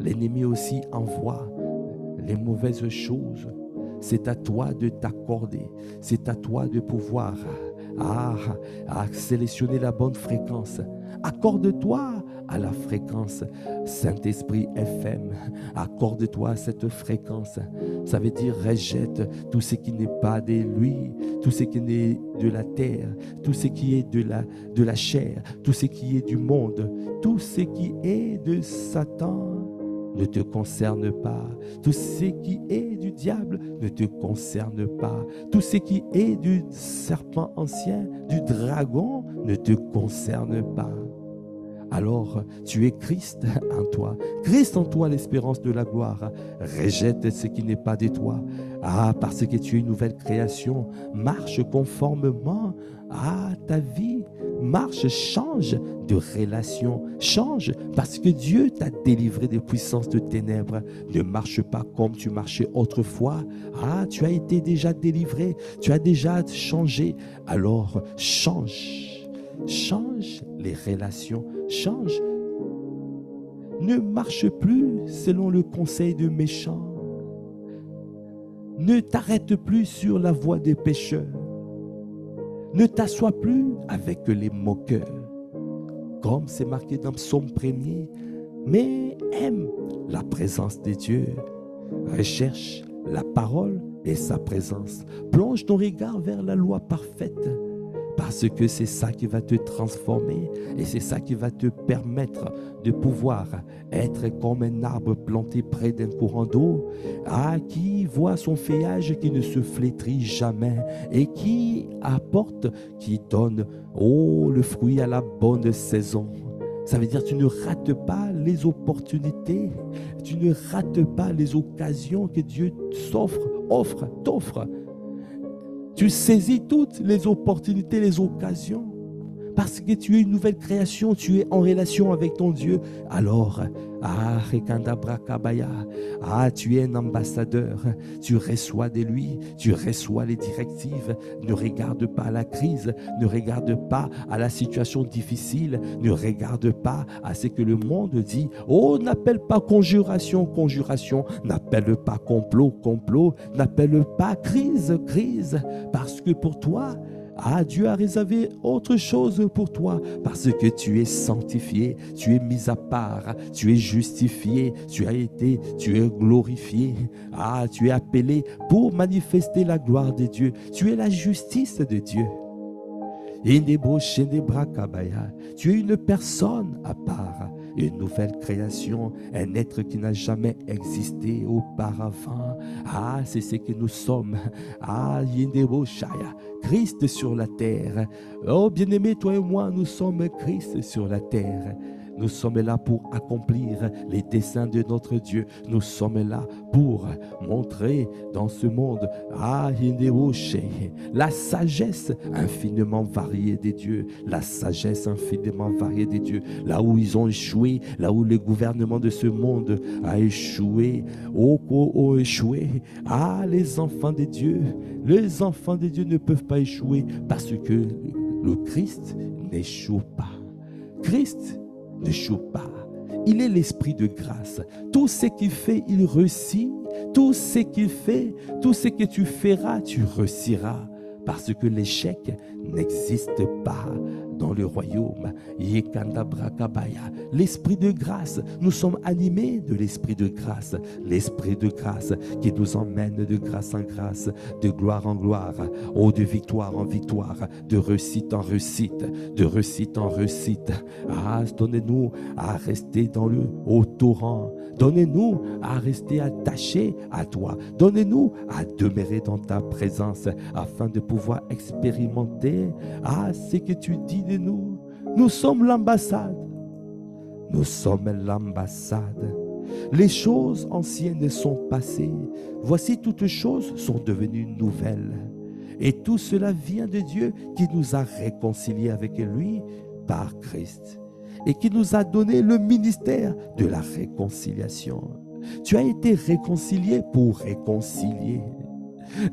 A: L'ennemi aussi envoie les mauvaises choses. C'est à toi de t'accorder, c'est à toi de pouvoir sélectionner la bonne fréquence. Accorde-toi à la fréquence Saint-Esprit FM. Accorde-toi à cette fréquence. Ça veut dire rejette tout ce qui n'est pas de lui, tout ce qui est de la terre, tout ce qui est de la chair, tout ce qui est du monde, tout ce qui est de Satan ne te concerne pas. Tout ce qui est du diable ne te concerne pas. Tout ce qui est du serpent ancien, du dragon, ne te concerne pas. Alors, tu es Christ en toi. Christ en toi, l'espérance de la gloire. Rejette ce qui n'est pas de toi. Parce que tu es une nouvelle création. Marche conformément à ta vie. Marche, change de relation. Change parce que Dieu t'a délivré des puissances de ténèbres. Ne marche pas comme tu marchais autrefois. Tu as été déjà délivré. Tu as déjà changé. Alors, change. Change les relations. Change. Ne marche plus selon le conseil de méchants. Ne t'arrête plus sur la voie des pécheurs. Ne t'assois plus avec les moqueurs. Comme c'est marqué dans Psaume 1er, mais aime la présence de Dieu. Recherche la parole et sa présence. Plonge ton regard vers la loi parfaite. Parce que c'est ça qui va te transformer et c'est ça qui va te permettre de pouvoir être comme un arbre planté près d'un courant d'eau, qui voit son feuillage qui ne se flétrit jamais et qui apporte, qui donne le fruit à la bonne saison. Ça veut dire que tu ne rates pas les opportunités, tu ne rates pas les occasions que Dieu t'offre. Tu saisis toutes les opportunités, les occasions. Parce que tu es une nouvelle création, tu es en relation avec ton Dieu. Alors, tu es un ambassadeur, tu reçois de lui, tu reçois les directives. Ne regarde pas à la crise, ne regarde pas à la situation difficile, ne regarde pas à ce que le monde dit. N'appelle pas conjuration, n'appelle pas complot, n'appelle pas crise, parce que pour toi, Dieu a réservé autre chose pour toi parce que tu es sanctifié, tu es mis à part, tu es justifié, tu es glorifié. Tu es appelé pour manifester la gloire de Dieu. Tu es la justice de Dieu. Tu es une personne à part, une nouvelle création, un être qui n'a jamais existé auparavant. C'est ce que nous sommes. Christ sur la terre. Bien-aimé, toi et moi, nous sommes Christ sur la terre. Nous sommes là pour accomplir les desseins de notre Dieu. Nous sommes là pour montrer dans ce monde la sagesse infiniment variée des dieux. La sagesse infiniment variée des dieux. Là où ils ont échoué, là où le gouvernement de ce monde a échoué, ont échoué. Les enfants de Dieu ne peuvent pas échouer parce que le Christ n'échoue pas. Christ n'échoue pas. Il est l'esprit de grâce. Tout ce qu'il fait, il réussit. Tout ce qu'il fait, tout ce que tu feras, tu réussiras. Parce que l'échec n'existe pas dans le royaume. L'esprit de grâce, nous sommes animés de l'esprit de grâce. L'esprit de grâce qui nous emmène de grâce en grâce, de gloire en gloire, de victoire en victoire, de réussite en réussite, de réussite en réussite. Donnez-nous à rester dans le haut torrent. Donnez-nous à rester attachés à toi. Donnez-nous à demeurer dans ta présence afin de pouvoir expérimenter ce que tu dis de nous. Nous sommes l'ambassade. Nous sommes l'ambassade. Les choses anciennes sont passées. Voici toutes choses sont devenues nouvelles. Et tout cela vient de Dieu qui nous a réconciliés avec lui par Christ et qui nous a donné le ministère de la réconciliation. Tu as été réconcilié pour réconcilier.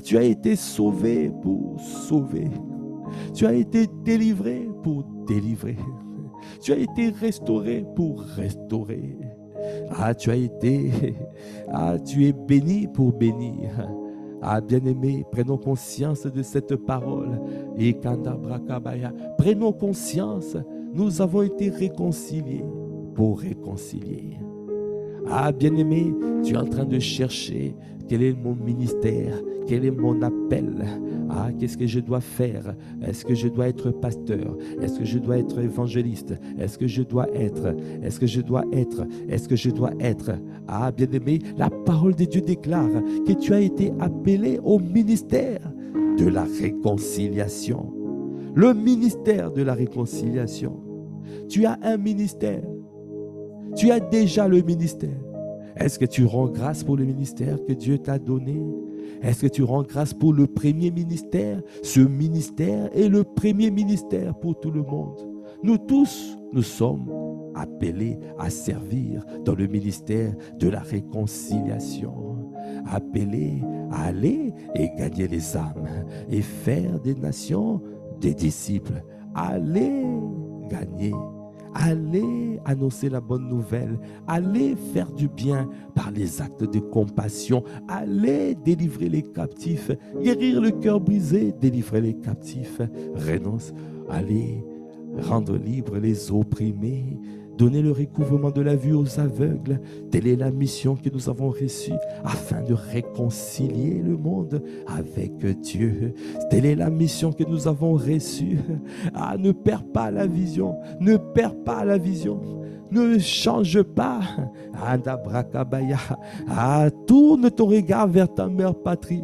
A: Tu as été sauvé pour sauver. Tu as été délivré pour délivrer. Tu as été restauré pour restaurer. Tu es béni pour bénir. Bien-aimés, prenons conscience de cette parole. Et prenons conscience, nous avons été réconciliés pour réconcilier. Bien-aimé, tu es en train de chercher quel est mon ministère, quel est mon appel. Qu'est-ce que je dois faire? Est-ce que je dois être pasteur? Est-ce que je dois être évangéliste? Est-ce que je dois être? Est-ce que je dois être? Est-ce que je dois être? Bien-aimé, la parole de Dieu déclare que tu as été appelé au ministère de la réconciliation. Le ministère de la réconciliation. Tu as un ministère. Tu as déjà le ministère. Est-ce que tu rends grâce pour le ministère que Dieu t'a donné? Est-ce que tu rends grâce pour le premier ministère? Ce ministère est le premier ministère pour tout le monde. Nous tous, nous sommes appelés à servir dans le ministère de la réconciliation. Appelés à aller et gagner les âmes et faire des nations des disciples. Allez gagner. Allez annoncer la bonne nouvelle. Allez faire du bien par les actes de compassion. Allez délivrer les captifs. Guérir le cœur brisé. Délivrer les captifs. Renonce. Allez rendre libres les opprimés. Donner le recouvrement de la vue aux aveugles. Telle est la mission que nous avons reçue afin de réconcilier le monde avec Dieu. Telle est la mission que nous avons reçue. Ne perds pas la vision. Ne perds pas la vision. Ne change pas. Tourne ton regard vers ta mère patrie.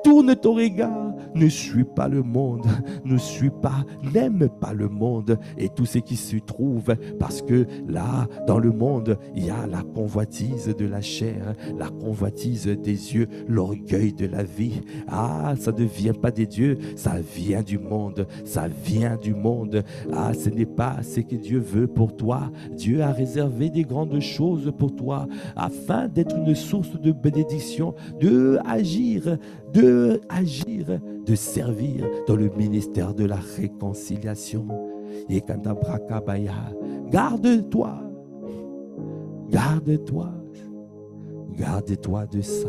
A: Tourne ton regard. Ne suis pas le monde. Ne suis pas, n'aime pas le monde et tout ce qui s'y trouve, parce que là, dans le monde, il y a la convoitise de la chair, la convoitise des yeux, l'orgueil de la vie. Ça ne vient pas des dieux, ça vient du monde. Ça vient du monde. Ce n'est pas ce que Dieu veut pour toi. Dieu a réservé des grandes choses pour toi afin d'être une source de bénédiction, de agir, de servir dans le ministère de la réconciliation. Et garde-toi, garde-toi, garde-toi de ça.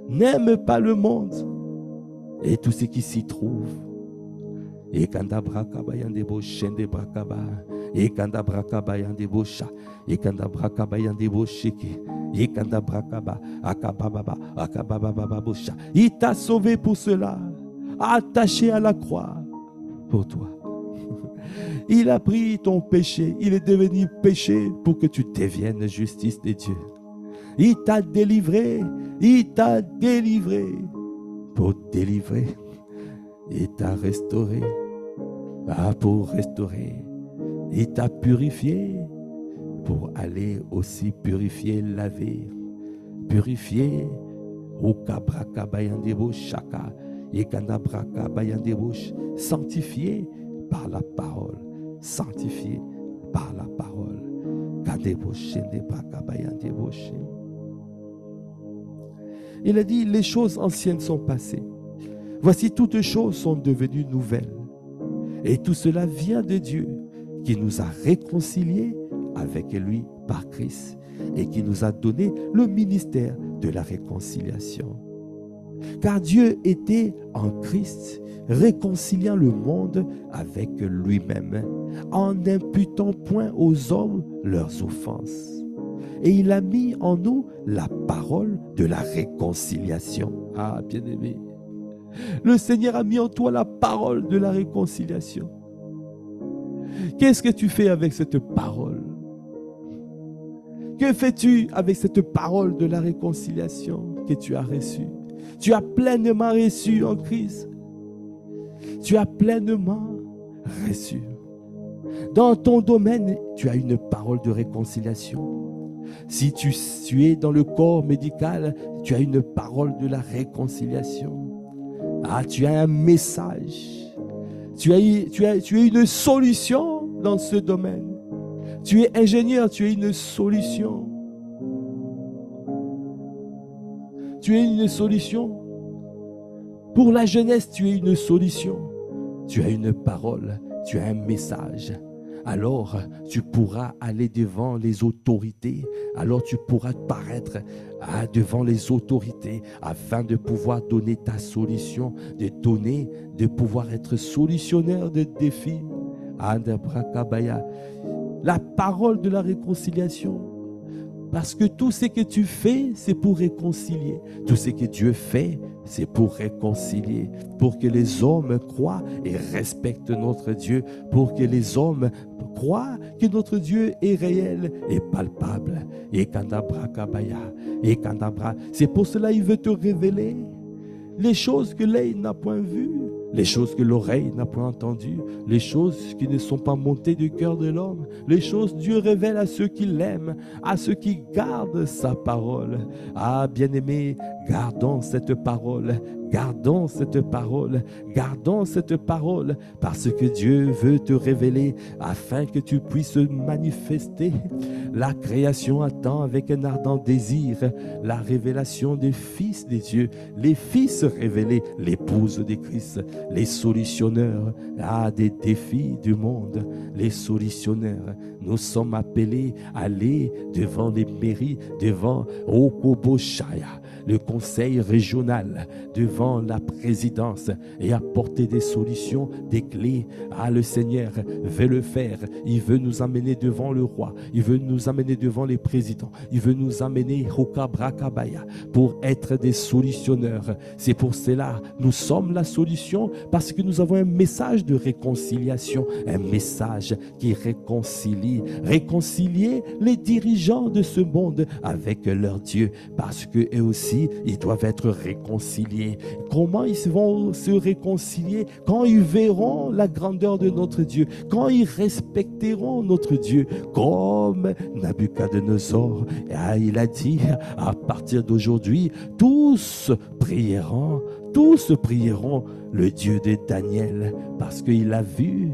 A: N'aime pas le monde et tout ce qui s'y trouve. Et kanda brakaba yande bo shende brakaba, et kanda brakaba yande bo sha, et kanda brakaba yande bo shiki, et kanda brakaba akababa akababa bosha. Il t'a sauvé pour cela, attaché à la croix pour toi. Il a pris ton péché, il est devenu péché pour que tu deviennes justice de Dieu. Il t'a délivré pour délivrer. Il t'a restauré pour restaurer. Il t'a purifié pour aller aussi purifier, laver. Purifier. Sanctifié par la parole. Sanctifié par la parole. Il a dit, les choses anciennes sont passées. Voici, toutes choses sont devenues nouvelles. Et tout cela vient de Dieu, qui nous a réconciliés avec lui par Christ et qui nous a donné le ministère de la réconciliation. Car Dieu était en Christ, réconciliant le monde avec lui-même, en n'imputant point aux hommes leurs offenses. Et il a mis en nous la parole de la réconciliation. Bien-aimé, le Seigneur a mis en toi la parole de la réconciliation. Qu'est-ce que tu fais avec cette parole? Que fais-tu avec cette parole de la réconciliation que tu as reçue? Tu as pleinement reçu en Christ. Tu as pleinement reçu. Dans ton domaine, tu as une parole de réconciliation. Si tu es dans le corps médical, tu as une parole de la réconciliation. Tu as un message. Tu as une solution dans ce domaine. Tu es ingénieur, tu as une solution. Tu as une solution. Pour la jeunesse, tu as une solution. Tu as une parole, tu as un message. Alors, tu pourras aller devant les autorités. Alors, tu pourras paraître devant les autorités afin de pouvoir donner ta solution, de pouvoir être solutionnaire de défis. La parole de la réconciliation. Parce que tout ce que tu fais, c'est pour réconcilier. Tout ce que Dieu fait, c'est pour réconcilier. Pour que les hommes croient et respectent notre Dieu. Pour que les hommes croient que notre Dieu est réel et palpable. Et Kandabra Kabaya. Et Kandabra. C'est pour cela qu'il veut te révéler les choses que l'œil n'a point vues, les choses que l'oreille n'a point entendues, les choses qui ne sont pas montées du cœur de l'homme, les choses Dieu révèle à ceux qui l'aiment, à ceux qui gardent sa parole. Ah, bien-aimés, gardons cette parole. Gardons cette parole, gardons cette parole, parce que Dieu veut te révéler afin que tu puisses manifester. La création attend avec un ardent désir la révélation des fils des dieux, les fils révélés, l'épouse de Christ, les solutionneurs des défis du monde, les solutionneurs. Nous sommes appelés à aller devant les mairies, devant Okoboshaya, le conseil régional, devant la présidence et apporter des solutions, des clés. Le Seigneur veut le faire. Il veut nous amener devant le roi. Il veut nous amener devant les présidents. Il veut nous amener au Kabrakabaya pour être des solutionneurs. C'est pour cela nous sommes la solution, parce que nous avons un message de réconciliation, un message qui réconcilie, réconcilier les dirigeants de ce monde avec leur Dieu, parce que eux aussi ils doivent être réconciliés. Comment ils vont se réconcilier? Quand ils verront la grandeur de notre Dieu, quand ils respecteront notre Dieu, comme Nabuchodonosor, il a dit, à partir d'aujourd'hui, tous prieront le Dieu de Daniel, parce qu'il a vu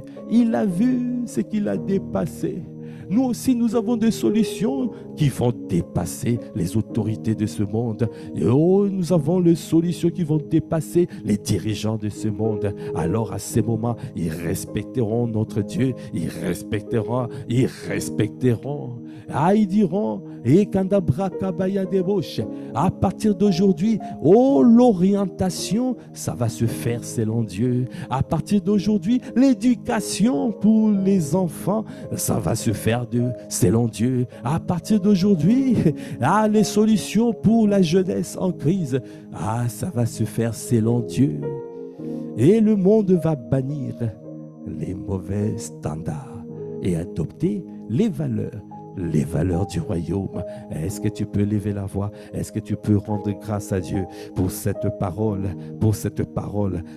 A: ce qu'il a dépassé. Nous aussi, nous avons des solutions qui vont dépasser les autorités de ce monde. Et nous avons les solutions qui vont dépasser les dirigeants de ce monde. Alors, à ces moments, ils respecteront notre Dieu. Ils respecteront. Ils diront, à partir d'aujourd'hui, l'orientation, ça va se faire selon Dieu. À partir d'aujourd'hui, l'éducation pour les enfants, ça va se faire selon Dieu. À partir d'aujourd'hui, les solutions pour la jeunesse en crise, ça va se faire selon Dieu. Et le monde va bannir les mauvais standards et adopter les valeurs du royaume. Est-ce que tu peux lever la voix? Est-ce que tu peux rendre grâce à Dieu pour cette parole,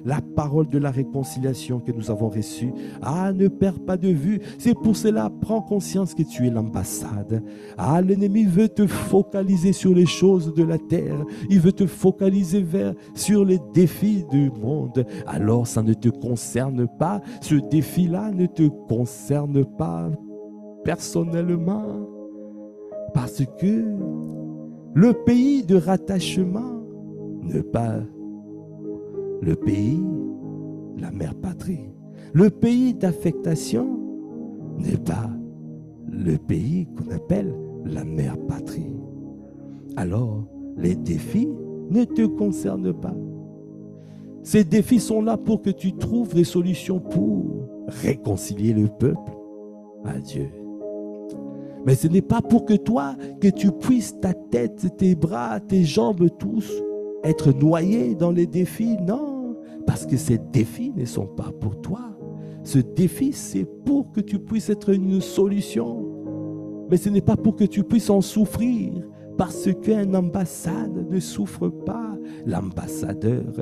A: la parole de la réconciliation que nous avons reçue? Ne perds pas de vue. C'est pour cela, prends conscience que tu es l'ambassade. L'ennemi veut te focaliser sur les choses de la terre. Il veut te focaliser sur les défis du monde. Alors ça ne te concerne pas. Ce défi-là ne te concerne pas personnellement, parce que le pays de rattachement n'est pas le pays, la mère patrie. Le pays d'affectation n'est pas le pays qu'on appelle la mère patrie. Alors, les défis ne te concernent pas. Ces défis sont là pour que tu trouves des solutions pour réconcilier le peuple à Dieu. Mais ce n'est pas pour que toi, que tu puisses ta tête, tes bras, tes jambes, tous être noyés dans les défis. Non, parce que ces défis ne sont pas pour toi. Ce défi, c'est pour que tu puisses être une solution. Mais ce n'est pas pour que tu puisses en souffrir, parce qu'un ambassade ne souffre pas. L'ambassadeur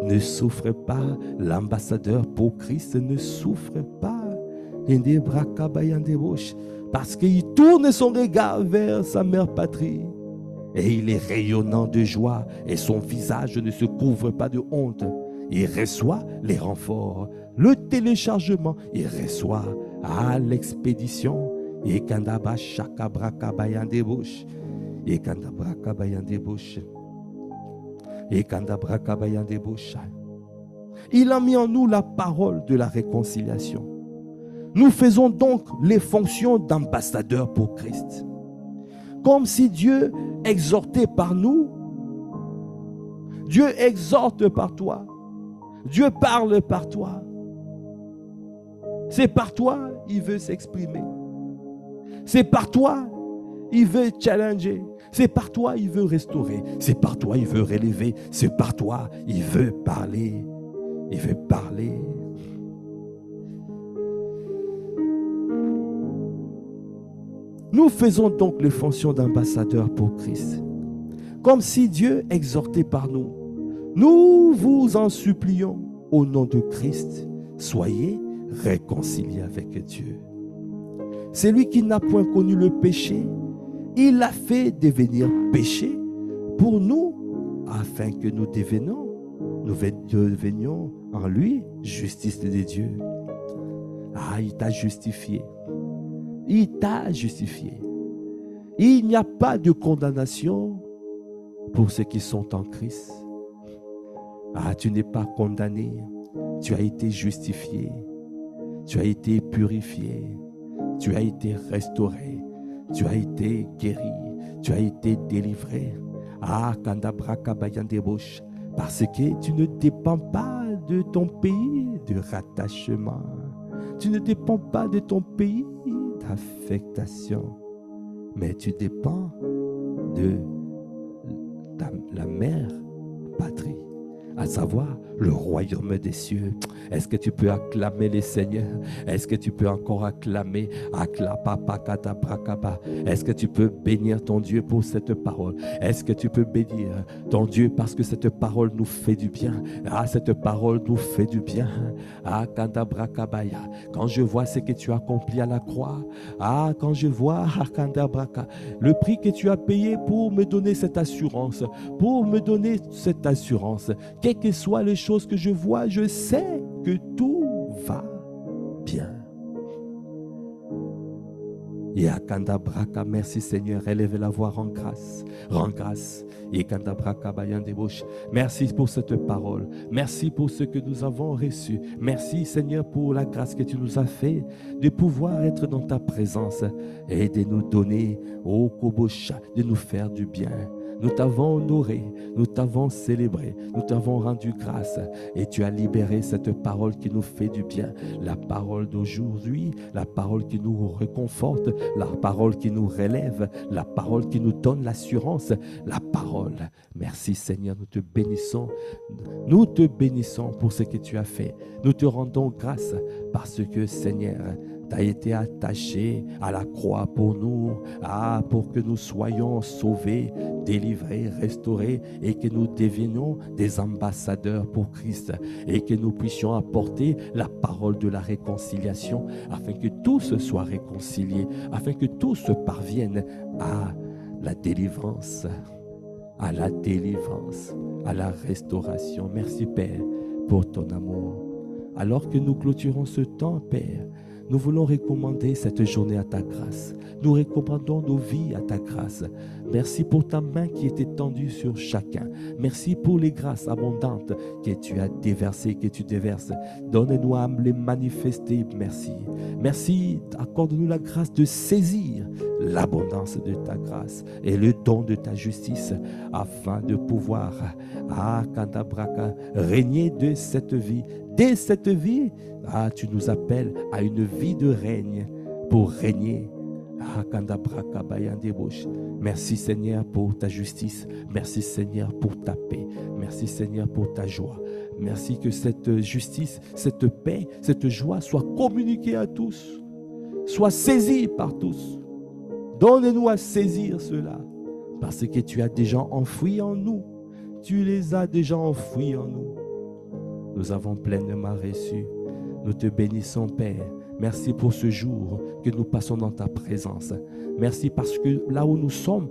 A: ne souffre pas. L'ambassadeur pour Christ ne souffre pas. Parce qu'il tourne son regard vers sa mère patrie. Et il est rayonnant de joie et son visage ne se couvre pas de honte. Il reçoit les renforts, le téléchargement, il reçoit l'expédition. Et Kandaba Shakabra Kabayan de Bouche. Et Kandabra Kabayan de Bouche. Et Kandabra Kabayan de Bouche. Il a mis en nous la parole de la réconciliation. Nous faisons donc les fonctions d'ambassadeurs pour Christ. Comme si Dieu exhortait par nous. Dieu exhorte par toi. Dieu parle par toi. C'est par toi il veut s'exprimer. C'est par toi il veut challenger. C'est par toi il veut restaurer. C'est par toi il veut relever. C'est par toi il veut parler. Il veut parler. Nous faisons donc les fonctions d'ambassadeurs pour Christ. Comme si Dieu exhortait par nous. Nous vous en supplions au nom de Christ. Soyez réconciliés avec Dieu. C'est lui qui n'a point connu le péché. Il l'a fait devenir péché pour nous, afin que nous devenions en lui justice de Dieu. Ah, il t'a justifié. Il t'a justifié. Il n'y a pas de condamnation pour ceux qui sont en Christ. Ah, tu n'es pas condamné. Tu as été justifié. Tu as été purifié. Tu as été restauré. Tu as été guéri. Tu as été délivré. Ah, Kandabrakabayandebosh. Parce que tu ne dépends pas de ton pays de rattachement. Tu ne dépends pas de ton pays d'affectation. Mais tu dépends de la mère patrie, à savoir le royaume des cieux. Est-ce que tu peux acclamer les seigneurs? Est-ce que tu peux encore acclamer? Est-ce que tu peux bénir ton Dieu pour cette parole? Est-ce que tu peux bénir ton Dieu parce que cette parole nous fait du bien? Ah, cette parole nous fait du bien. Ah, Kandabrakabaya. Quand je vois ce que tu as accompli à la croix, ah, quand je vois le prix que tu as payé pour me donner cette assurance, quelles que soient les choses que je vois, je sais que tout va bien. Et à Kandabraka, merci Seigneur, élève la voix, rends grâce. Et Kandabraka Bayandebosh, merci pour cette parole. Merci pour ce que nous avons reçu. Merci Seigneur pour la grâce que tu nous as fait de pouvoir être dans ta présence et de nous donner, oh Kobosha, de nous faire du bien. Nous t'avons honoré, nous t'avons célébré, nous t'avons rendu grâce et tu as libéré cette parole qui nous fait du bien. La parole d'aujourd'hui, la parole qui nous réconforte, la parole qui nous relève, la parole qui nous donne l'assurance, la parole. Merci Seigneur, nous te bénissons. Nous te bénissons pour ce que tu as fait. Nous te rendons grâce parce que Seigneur, tu as été attaché à la croix pour nous, pour que nous soyons sauvés, délivrés, restaurés et que nous devenions des ambassadeurs pour Christ et que nous puissions apporter la parole de la réconciliation afin que tous soient réconciliés, afin que tous parviennent à la délivrance, à la restauration. Merci Père pour ton amour. Alors que nous clôturons ce temps, Père, nous voulons recommander cette journée à ta grâce. Nous recommandons nos vies à ta grâce. Merci pour ta main qui est étendue sur chacun. Merci pour les grâces abondantes que tu as déversées, que tu déverses. Donne-nous à les manifester. Merci. Merci, accorde-nous la grâce de saisir l'abondance de ta grâce et le don de ta justice afin de pouvoir, Kandabraka, régner de cette vie. Dès cette vie, tu nous appelles à une vie de règne pour régner. Merci Seigneur pour ta justice. Merci Seigneur pour ta paix. Merci Seigneur pour ta joie. Merci que cette justice, cette paix, cette joie soit communiquée à tous, soit saisie par tous. Donne-nous à saisir cela parce que tu as déjà enfoui en nous. Tu les as déjà enfouis en nous. Nous avons pleinement reçu. Nous te bénissons, Père. Merci pour ce jour que nous passons dans ta présence. Merci parce que là où nous sommes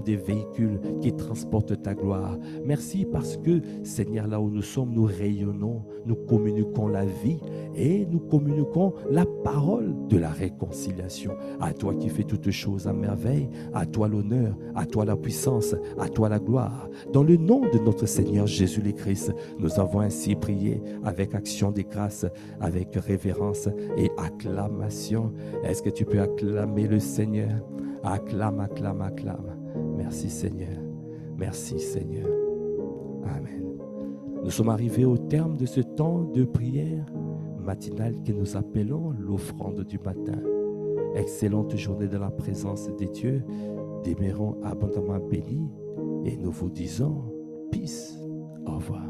A: des véhicules qui transportent ta gloire. Merci parce que, Seigneur, là où nous sommes, nous rayonnons, nous communiquons la vie et nous communiquons la parole de la réconciliation. À toi qui fais toutes choses à merveille, à toi l'honneur, à toi la puissance, à toi la gloire. Dans le nom de notre Seigneur Jésus le Christ, nous avons ainsi prié avec action de grâce, avec révérence et acclamation. Est-ce que tu peux acclamer le Seigneur? Acclame, acclame, acclame. Merci Seigneur. Merci Seigneur. Amen. Nous sommes arrivés au terme de ce temps de prière matinale que nous appelons l'offrande du matin. Excellente journée de la présence de Dieu. Demeurons abondamment bénis et nous vous disons peace. Au revoir.